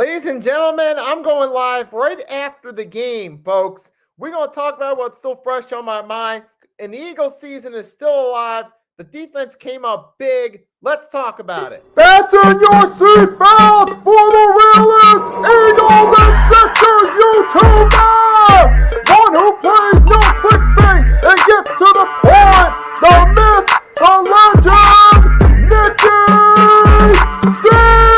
Ladies and gentlemen, I'm going live right after the game, folks. We're going to talk about what's still fresh on my mind. And the Eagles season is still alive. The defense came up big. Let's talk about it. Fasten your seatbelts for the realest Eagles and YouTuber! One who plays no clickbait and gets to the point. The myth, the legend, Nicky Steves!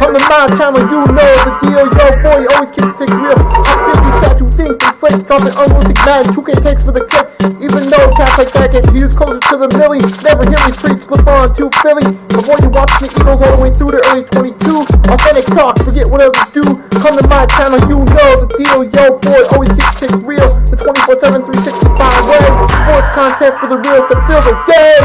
Come to my channel, you know the deal. Yo, boy, always keeps things real. I'm simply statue, think, and slate, dropping unrealistic mad 2K takes for the clip. Even though cats like that get views closer to the millie, never hear me preach, look on to Philly. Before you watch the Eagles all the way through the early 22, authentic talk, forget what others do. Come to my channel, you know the deal. Yo, boy, always keeps things real. The 24/7, 365 way. Sports content for the reals that feel the day.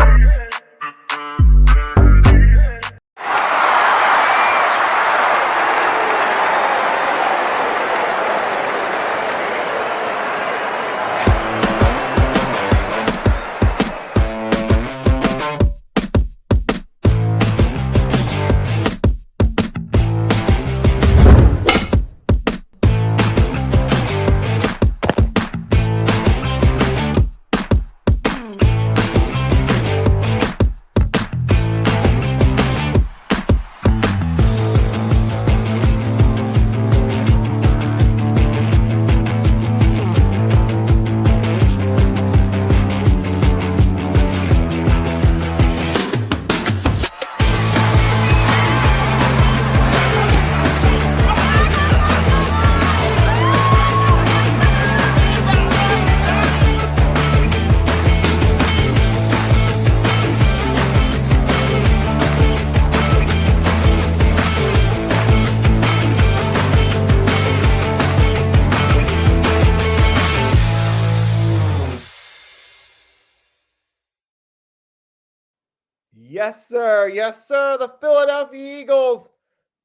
Yes, sir. Yes, sir. The Philadelphia Eagles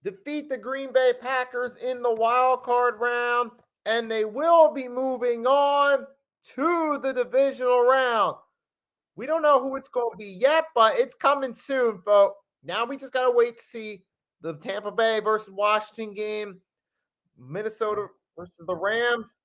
defeat the Green Bay Packers in the wild card round, and they will be moving on to the divisional round. We don't know who it's going to be yet, but it's coming soon, folks. Now we just got to wait to see the Tampa Bay versus Washington game, Minnesota versus the Rams.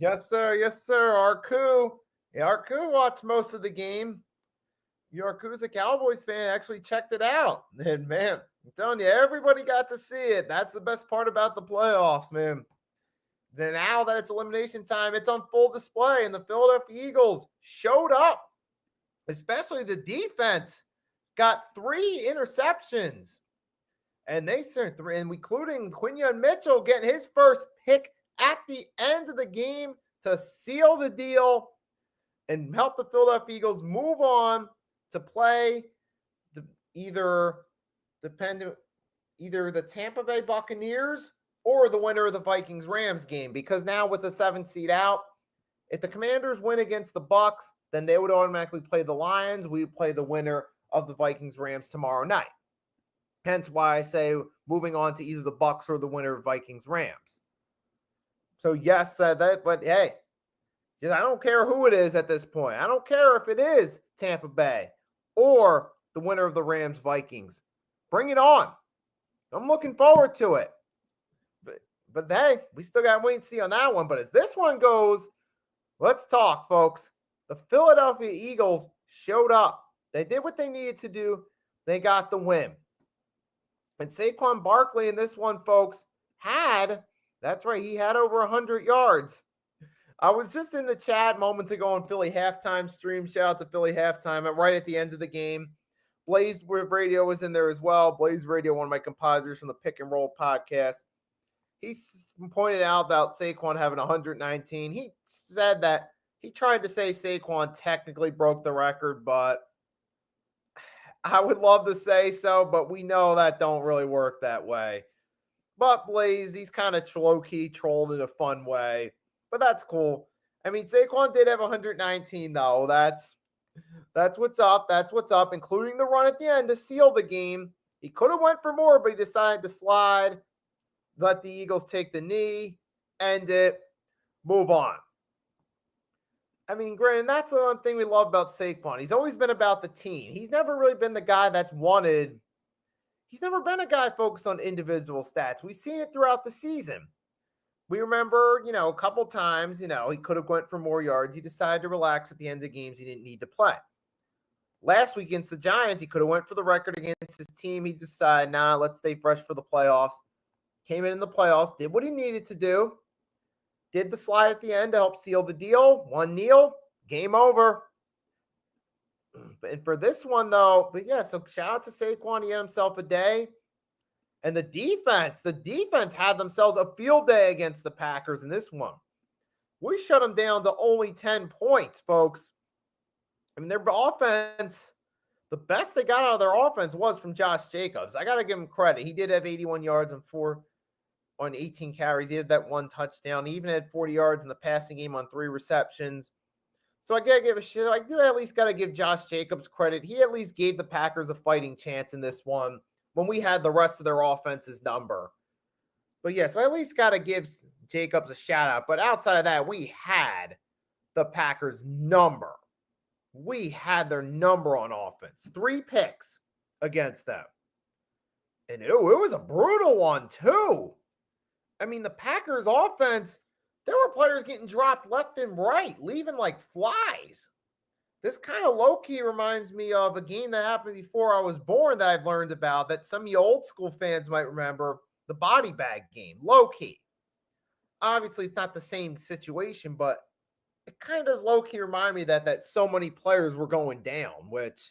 Yes, sir. Yes, sir. Arku. Yeah, Arku watched most of the game. Arku's a Cowboys fan. Actually checked it out. And man, I'm telling you, everybody got to see it. That's the best part about the playoffs, man. Then now that it's elimination time, it's on full display. And the Philadelphia Eagles showed up, especially the defense. Got 3 interceptions. And they sent 3, and including Quinyon Mitchell getting his first pick at the end of the game to seal the deal and help the Philadelphia Eagles move on to play either the Tampa Bay Buccaneers or the winner of the Vikings-Rams game. Because now with the 7th seed out, if the Commanders win against the Bucs, then they would automatically play the Lions. We would play the winner of the Vikings-Rams tomorrow night. Hence why I say moving on to either the Bucs or the winner of Vikings-Rams. So yes, but hey, I don't care who it is at this point. I don't care if it is Tampa Bay or the winner of the Rams-Vikings. Bring it on. I'm looking forward to it. But hey, we still got to wait and see on that one. But as this one goes, let's talk, folks. The Philadelphia Eagles showed up. They did what they needed to do. They got the win. And Saquon Barkley in this one, folks, that's right, he had over 100 yards. I was just in the chat moments ago on Philly Halftime stream. Shout out to Philly Halftime right at the end of the game. Blaze Radio was in there as well. Blaze Radio, one of my compositors from the Pick and Roll podcast. He pointed out about Saquon having 119. He said that he tried to say Saquon technically broke the record, but I would love to say so, but we know that don't really work that way. But Blaze, he's kind of low-key trolled in a fun way. But that's cool. I mean, Saquon did have 119, though. That's what's up. That's what's up, including the run at the end to seal the game. He could have went for more, but he decided to slide, let the Eagles take the knee, end it, move on. I mean, granted, that's the one thing we love about Saquon. He's always been about the team. He's never really been the guy that's wanted. He's never been a guy focused on individual stats. We've seen it throughout the season. We remember, a couple times, he could have went for more yards. He decided to relax at the end of games he didn't need to play. Last week against the Giants, he could have went for the record against his team. He decided, nah, let's stay fresh for the playoffs. Came in the playoffs, did what he needed to do. Did the slide at the end to help seal the deal. One kneel, game over. And for this one, though, so shout out to Saquon. He had himself a day. And the defense had themselves a field day against the Packers in this one. We shut them down to only 10 points, folks. I mean, their offense, the best they got out of their offense was from Josh Jacobs. I got to give him credit. He did have 81 yards on 18 carries. He had that one touchdown. He even had 40 yards in the passing game on 3 receptions. So I got to give a shit. I do at least got to give Josh Jacobs credit. He at least gave the Packers a fighting chance in this one when we had the rest of their offense's number. But so I at least got to give Jacobs a shout out. But outside of that, we had the Packers' number. We had their number on offense. 3 picks against them. And it was a brutal one, too. I mean, the Packers' offense, there were players getting dropped left and right, leaving like flies. This kind of low-key reminds me of a game that happened before I was born that I've learned about that some of you old school fans might remember, the body bag game, low-key. Obviously, it's not the same situation, but it kind of does low-key remind me that so many players were going down, which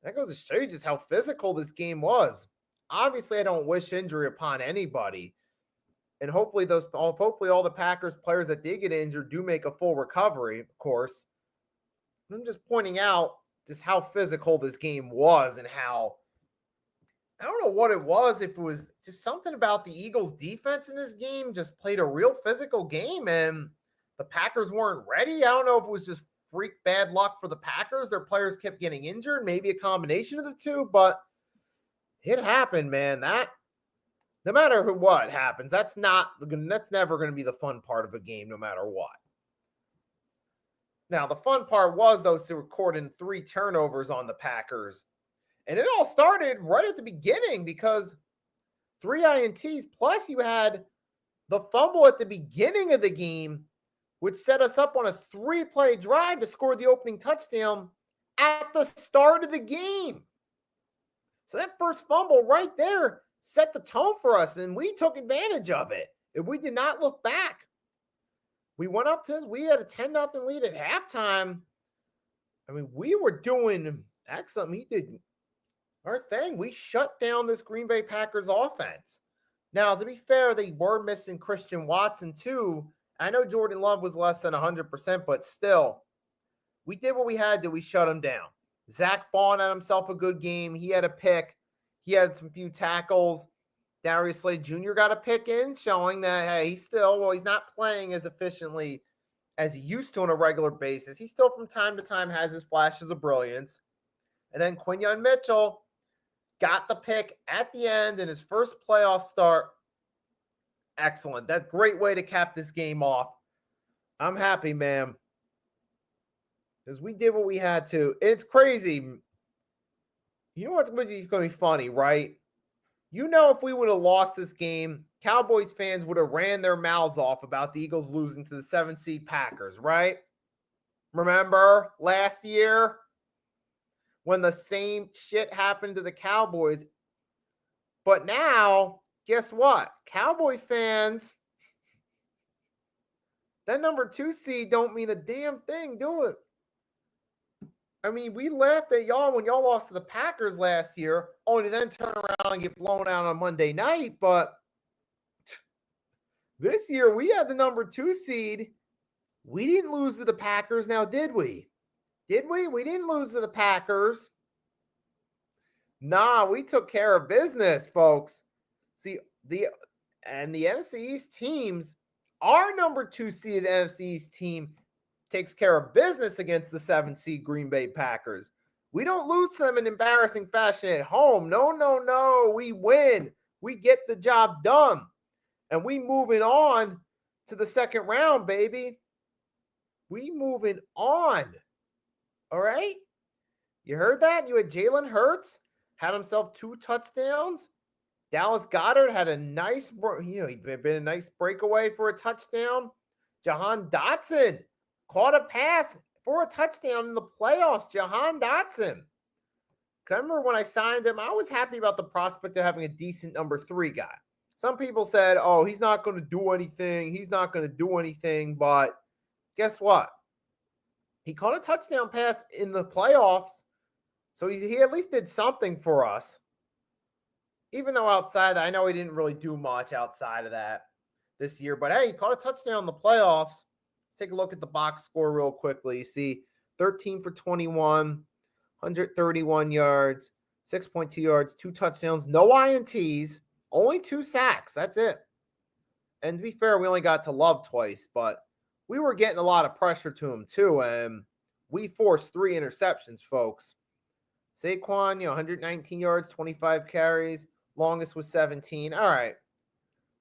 that goes to show you just how physical this game was. Obviously, I don't wish injury upon anybody. And hopefully all the Packers players that did get injured do make a full recovery, of course. I'm just pointing out just how physical this game was and how, I don't know what it was, if it was just something about the Eagles defense in this game just played a real physical game and the Packers weren't ready. I don't know if it was just freak bad luck for the Packers. Their players kept getting injured, maybe a combination of the two, but it happened, man. That no matter what happens, that's never going to be the fun part of a game, no matter what. Now, the fun part was those recording 3 turnovers on the Packers. And it all started right at the beginning because 3 INTs, plus you had the fumble at the beginning of the game, which set us up on a 3-play drive to score the opening touchdown at the start of the game. So that first fumble right there set the tone for us, and we took advantage of it. And we did not look back. We went up to we had a 10-0 lead at halftime. I mean, we were doing excellent. We did our thing. We shut down this Green Bay Packers offense. Now, to be fair, they were missing Christian Watson too. I know Jordan Love was less than 100%, but still, we did what we had to. We shut him down. Zach Bond had himself a good game. He had a pick. He had some few tackles. Darius Slade Jr. got a pick in, showing that, hey, he's not playing as efficiently as he used to on a regular basis. He still, from time to time, has his flashes of brilliance. And then Quinyon Mitchell got the pick at the end in his first playoff start. Excellent. That's a great way to cap this game off. I'm happy, man, because we did what we had to. It's crazy. You know what's going to be funny, right? You know, if we would have lost this game, Cowboys fans would have ran their mouths off about the Eagles losing to the 7-seed Packers, right? Remember last year when the same shit happened to the Cowboys? But now, guess what? Cowboys fans, that number 2 seed don't mean a damn thing, do it? I mean, we laughed at y'all when y'all lost to the Packers last year, only to then turn around and get blown out on Monday night. But this year, we had the number 2 seed. We didn't lose to the Packers now, did we? Did we? We didn't lose to the Packers. Nah, we took care of business, folks. See, the NFC East teams, our number 2 seeded NFC East team takes care of business against the 7th seed Green Bay Packers. We don't lose to them in embarrassing fashion at home. No, no, no. We win. We get the job done. And we moving on to the second round, baby. We moving on. All right? You heard that? You had Jalen Hurts, had himself 2 touchdowns. Dallas Goedert had a nice, he'd been a nice breakaway for a touchdown. Jahan Dotson caught a pass for a touchdown in the playoffs. Jahan Dotson. I remember when I signed him, I was happy about the prospect of having a decent number 3 guy. Some people said, oh, he's not going to do anything. He's not going to do anything. But guess what? He caught a touchdown pass in the playoffs. So he at least did something for us. Even though outside, I know he didn't really do much outside of that this year. But hey, he caught a touchdown in the playoffs. Let's take a look at the box score real quickly. You see 13 for 21, 131 yards, 6.2 yards, 2 touchdowns, no INTs, only 2 sacks. That's it. And to be fair, we only got to Love twice, but we were getting a lot of pressure to him too. And we forced 3 interceptions, folks. Saquon, 119 yards, 25 carries. Longest was 17. All right.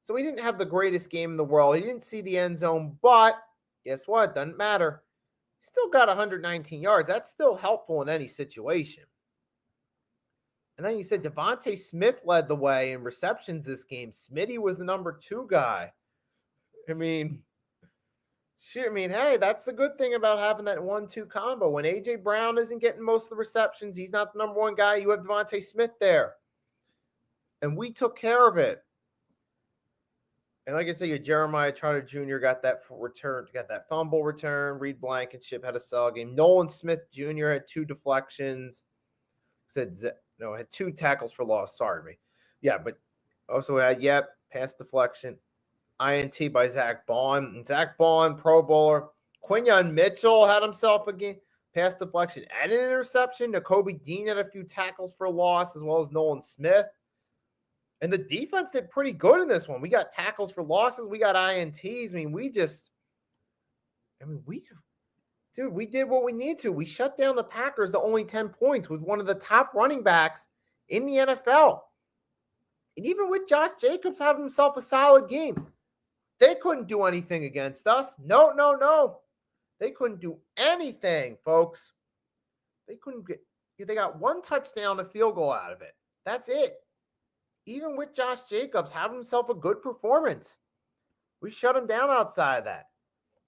So he didn't have the greatest game in the world. He didn't see the end zone, but guess what? Doesn't matter. He still got 119 yards. That's still helpful in any situation. And then you said Devontae Smith led the way in receptions this game. Smitty was the number 2 guy. I mean, hey, that's the good thing about having that 1-2 combo. When A.J. Brown isn't getting most of the receptions, he's not the number 1 guy. You have Devontae Smith there. And we took care of it. And like I said, Jeremiah Trotter Jr. got that fumble return. Reed Blankenship had a sell game. Nolan Smith Jr. had 2 deflections. Had 2 tackles for loss. Sorry me. Yeah, but also had pass deflection. INT by Zach Bond. And Zach Bond, Pro Bowler. Quinyon Mitchell had himself a game. Pass deflection and an interception. Nakobe Dean had a few tackles for loss, as well as Nolan Smith. And the defense did pretty good in this one. We got tackles for losses. We got INTs. We did what we need to. We shut down the Packers to only 10 points with one of the top running backs in the NFL. And even with Josh Jacobs having himself a solid game, they couldn't do anything against us. No. They couldn't do anything, folks. They got 1 touchdown, a field goal out of it. That's it. Even with Josh Jacobs having himself a good performance, we shut him down outside of that.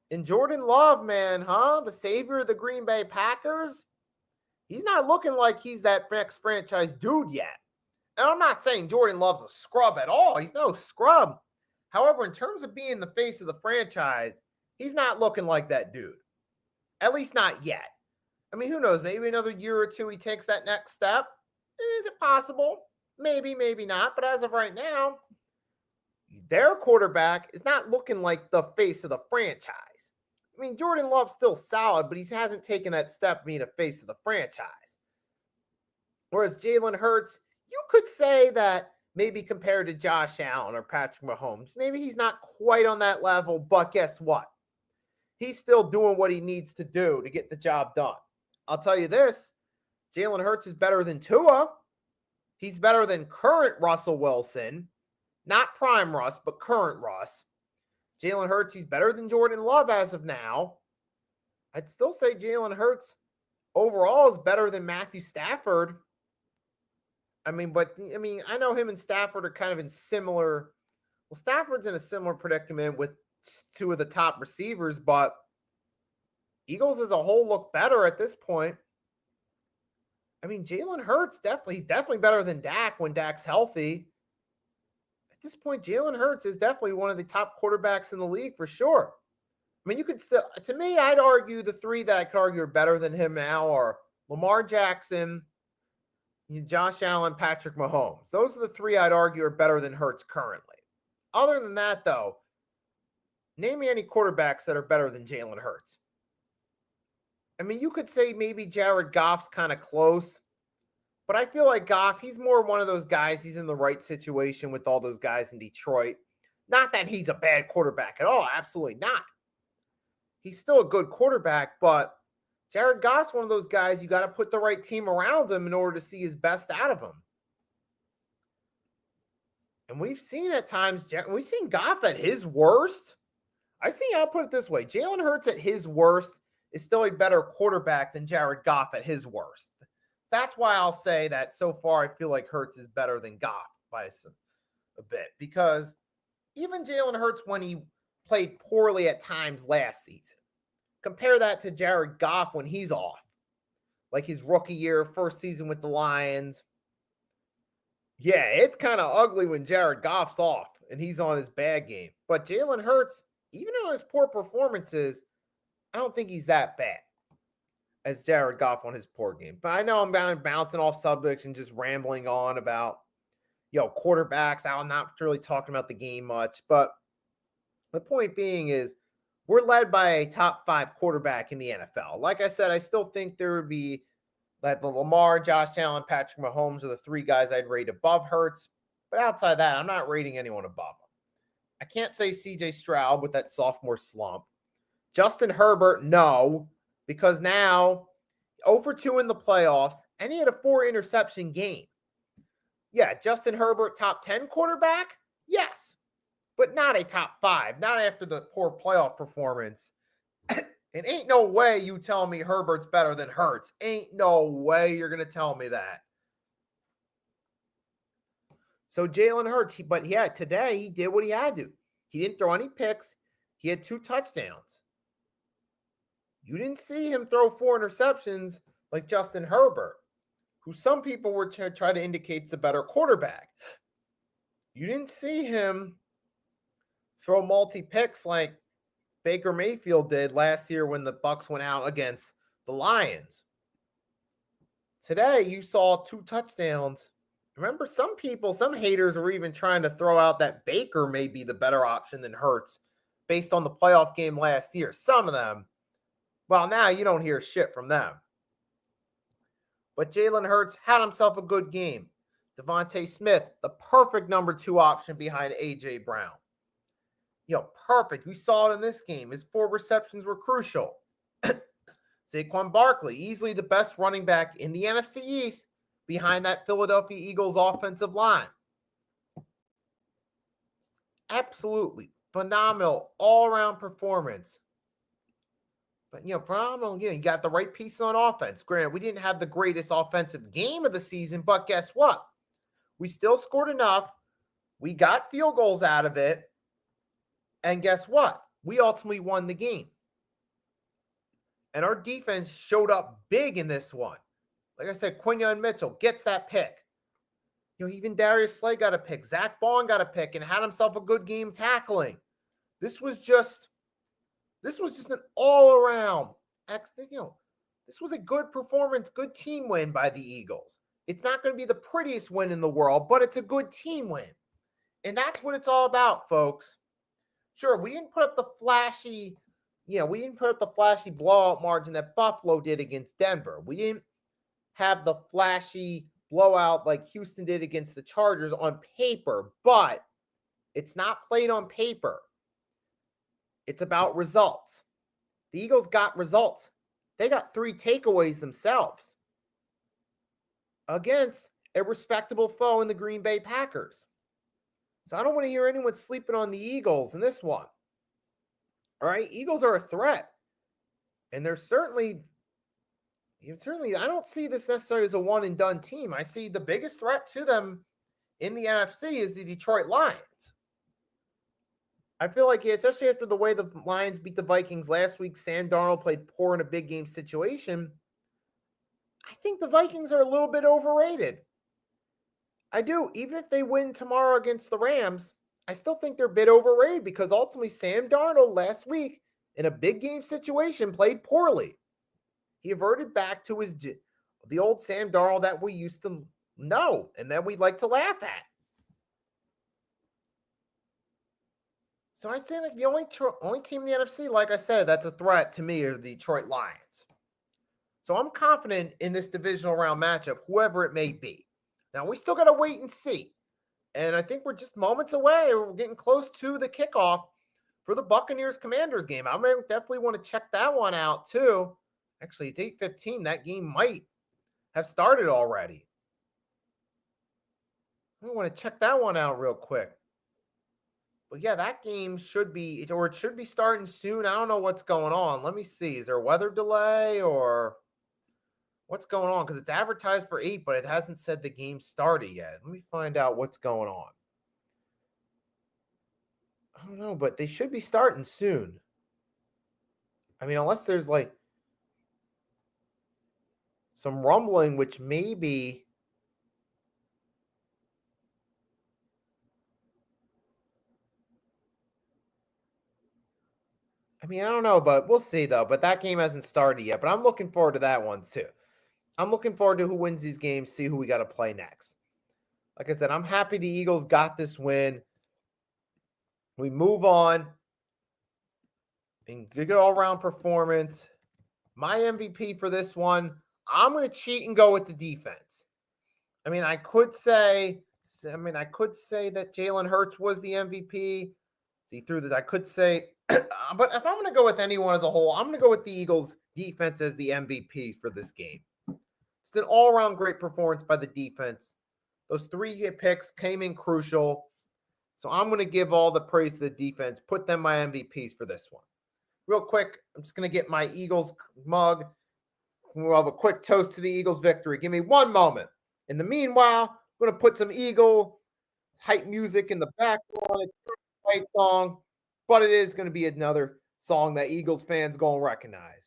And Jordan Love, man, the savior of the Green Bay Packers, he's not looking like he's that next franchise dude yet. And I'm not saying Jordan Love's a scrub at all. He's no scrub. However, in terms of being the face of the franchise, he's not looking like that dude. At least not yet. Who knows? Maybe another year or 2 he takes that next step. Is it possible? Maybe, maybe not. But as of right now, their quarterback is not looking like the face of the franchise. Jordan Love's still solid, but he hasn't taken that step being a face of the franchise. Whereas Jalen Hurts, you could say that maybe compared to Josh Allen or Patrick Mahomes, maybe he's not quite on that level, but guess what? He's still doing what he needs to do to get the job done. I'll tell you this, Jalen Hurts is better than Tua. He's better than current Russell Wilson. Not prime Russ, but current Russ. Jalen Hurts, he's better than Jordan Love as of now. I'd still say Jalen Hurts overall is better than Matthew Stafford. I know him and Stafford are kind of in similar. Well, Stafford's in a similar predicament with 2 of the top receivers, but Eagles as a whole look better at this point. Jalen Hurts, he's definitely better than Dak when Dak's healthy. At this point, Jalen Hurts is definitely one of the top quarterbacks in the league for sure. You could still, to me, I'd argue the 3 that I could argue are better than him now are Lamar Jackson, Josh Allen, Patrick Mahomes. Those are the 3 I'd argue are better than Hurts currently. Other than that, though, name me any quarterbacks that are better than Jalen Hurts. You could say maybe Jared Goff's kind of close, But I feel like Goff, he's more one of those guys. He's in the right situation with all those guys in Detroit. Not that he's a bad quarterback at all. Absolutely not. He's still a good quarterback, but Jared Goff's one of those guys you got to put the right team around him in order to see his best out of him. And we've seen at times, we've seen Goff at his worst. I'll put it this way. Jalen Hurts at his worst is still a better quarterback than Jared Goff at his worst. That's why I'll say that so far I feel like Hurts is better than Goff by a bit. Because even Jalen Hurts, when he played poorly at times last season, compare that to Jared Goff when he's off. Like his rookie year, first season with the Lions. Yeah, it's kind of ugly when Jared Goff's off and he's on his bad game. But Jalen Hurts, even on his poor performances, I don't think he's that bad as Jared Goff on his poor game. But I know I'm bouncing off subjects and just rambling on about, quarterbacks. I'm not really talking about the game much. But the point being is we're led by a top 5 quarterback in the NFL. Like I said, I still think there would be like the Lamar, Josh Allen, Patrick Mahomes are the 3 guys I'd rate above Hurts. But outside that, I'm not rating anyone above him. I can't say CJ Stroud with that sophomore slump. Justin Herbert, no, because now 0-2 in the playoffs, and he had a 4-interception game. Yeah, Justin Herbert, top 10 quarterback? Yes, but not a top 5, not after the poor playoff performance. And ain't no way you tell me Herbert's better than Hurts. Ain't no way you're going to tell me that. So Jalen Hurts, today he did what he had to. He didn't throw any picks. He had 2 touchdowns. You didn't see him throw 4 interceptions like Justin Herbert, who some people were trying to indicate the better quarterback. You didn't see him throw multi-picks like Baker Mayfield did last year when the Bucs went out against the Lions. Today, you saw 2 touchdowns. Remember, some haters were even trying to throw out that Baker may be the better option than Hurts based on the playoff game last year. Some of them. Well, now you don't hear shit from them. But Jalen Hurts had himself a good game. Devontae Smith, the perfect number 2 option behind A.J. Brown. Perfect. We saw it in this game. His 4 receptions were crucial. Saquon Barkley, easily the best running back in the NFC East behind that Philadelphia Eagles offensive line. Absolutely phenomenal all-around performance. But, phenomenal. You got the right pieces on offense. Granted, we didn't have the greatest offensive game of the season, but guess what? We still scored enough. We got field goals out of it. And guess what? We ultimately won the game. And our defense showed up big in this one. Like I said, Quinyon Mitchell gets that pick. Even Darius Slay got a pick. Zach Bond got a pick and had himself a good game tackling. This was just an all-around. This was a good performance, good team win by the Eagles. It's not going to be the prettiest win in the world, but it's a good team win. And that's what it's all about, folks. Sure, we didn't put up the flashy blowout margin that Buffalo did against Denver. We didn't have the flashy blowout like Houston did against the Chargers on paper, but it's not played on paper. It's about results. The Eagles got results. They got 3 takeaways themselves against a respectable foe in the Green Bay Packers. So I don't want to hear anyone sleeping on the Eagles in this one. All right, Eagles are a threat. And they're certainly, I don't see this necessarily as a one-and-done team. I see the biggest threat to them in the NFC is the Detroit Lions. I feel like, especially after the way the Lions beat the Vikings last week, Sam Darnold played poor in a big game situation. I think the Vikings are a little bit overrated. I do. Even if they win tomorrow against the Rams, I still think they're a bit overrated because ultimately Sam Darnold last week in a big game situation played poorly. He reverted back to the old Sam Darnold that we used to know and that we like to laugh at. So I think the only team in the NFC, like I said, that's a threat to me are the Detroit Lions. So I'm confident in this divisional round matchup, whoever it may be. Now, we still got to wait and see. And I think we're just moments away. We're getting close to the kickoff for the Buccaneers-Commanders game. I definitely want to check that one out too. Actually, it's 8:15. That game might have started already. I want to check that one out real quick. But yeah, that game should be, or it should be starting soon. I don't know what's going on. Let me see. Is there a weather delay or what's going on? Because it's advertised for 8, but it hasn't said the game started yet. Let me find out what's going on. I don't know, but they should be starting soon. I mean, unless there's like some rumbling, which maybe. I mean, I don't know, but we'll see though. But that game hasn't started yet. But I'm looking forward to that one too. I'm looking forward to who wins these games, see who we got to play next. Like I said, I'm happy the Eagles got this win. We move on. And good all-around performance. My MVP for this one, I'm going to cheat and go with the defense. I mean, I could say that Jalen Hurts was the MVP. See through that, I could say, but if I'm going to go with anyone as a whole, I'm going to go with the Eagles defense as the MVP for this game. It's an all-around great performance by the defense. Those 3 picks came in crucial. So I'm going to give all the praise to the defense, put them my MVPs for this one. Real quick, I'm just going to get my Eagles mug. We'll have a quick toast to the Eagles victory. Give me one moment. In the meanwhile, I'm going to put some Eagle hype music in the background. It's a great song, but it is going to be another song that Eagles fans going to recognize.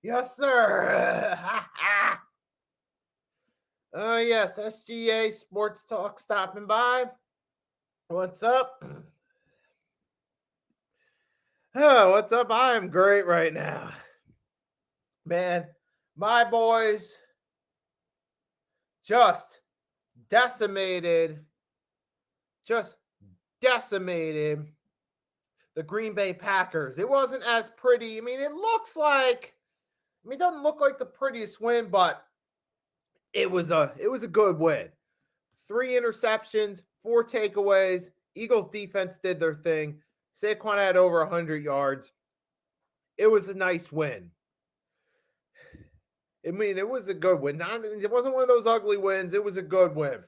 Yes, sir. Yes, SGA Sports Talk stopping by. What's up? Oh, what's up? I am great right now. Man, my boys just decimated the Green Bay Packers. It wasn't as pretty. I mean, it doesn't look like the prettiest win, but it was a good win. 3 interceptions, 4 takeaways. Eagles defense did their thing. Saquon had over 100 yards. It was a nice win. I mean, it was a good win. It wasn't one of those ugly wins. It was a good win.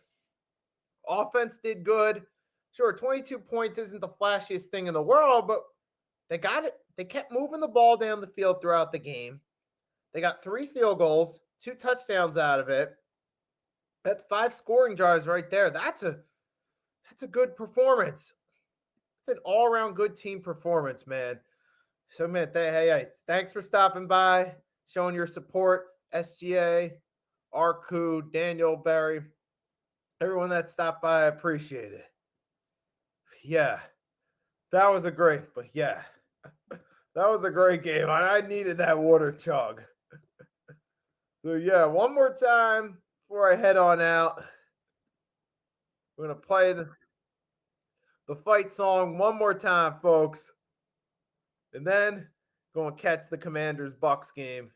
Offense did good. Sure, 22 points isn't the flashiest thing in the world, but they got it. They kept moving the ball down the field throughout the game. They got 3 field goals, 2 touchdowns out of it. That's 5 scoring drives right there. That's a good performance. It's an all-around good team performance, man. So, man, hey, thanks for stopping by, showing your support, SGA, Arku, Daniel Berry, everyone that stopped by, I appreciate it. Yeah, that was a great game. I needed that water chug. So yeah, one more time before I head on out. We're gonna play the fight song one more time, folks. And then going to catch the Commanders Bucks game